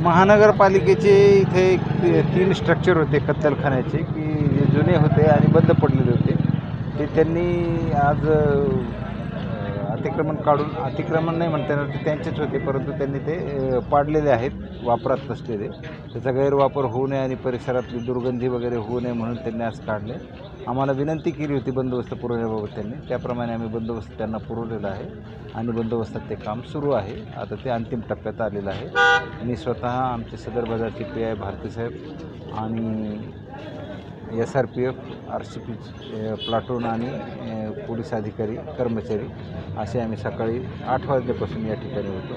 महानगरपालिकेचे इथे एक 3 स्ट्रक्चर होते कत्तलखान्याचे की जे जुने होते आणि बंद पडलेले होते. ते त्यांनी आज अतिक्रमण नाही म्हणता येणार, ते त्यांचेच होते, परंतु त्यांनी ते पाडलेले आहेत, वापरात नसलेले. त्याचा गैरवापर होऊ नये आणि परिसरातली दुर्गंधी वगैरे होऊ नये म्हणून त्यांनी आज काढले. आम्हाला विनंती केली होती बंदोबस्त पुरवण्याबाबत त्यांनी, त्याप्रमाणे आम्ही बंदोबस्त त्यांना पुरवलेला आहे आणि बंदोबस्तात ते काम सुरू आहे. आता ते अंतिम टप्प्यात आलेलं आहे. मी स्वतः आमचे सदर बाजारचे PI भारतीसाहेब आणि SRPF, RCP प्लाटून आणि पोलीस अधिकारी कर्मचारी असे आम्ही सकाळी 8 वाजल्यापासून या ठिकाणी होतो.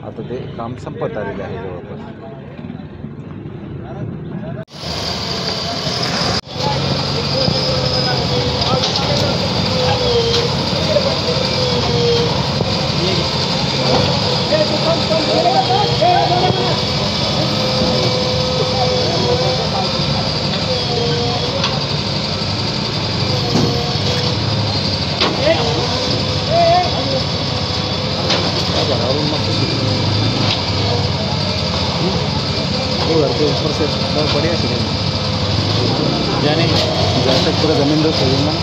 आता ते काम संपत आलेलं आहे जवळपास. ऊपर से बहुत बढ़िया से जाने जहाँ तक पूरा ज़मीन दोस्त हो ना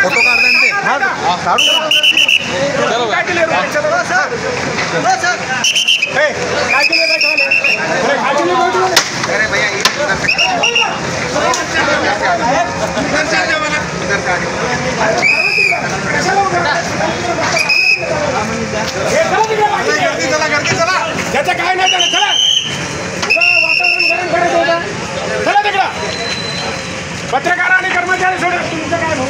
फोटो काढते त्याचं काय नाही त्याला चला वातावरण गरम करायचं चला तिकडं पत्रकार आणि कर्मचारी सोडून तुमचं काय भाऊ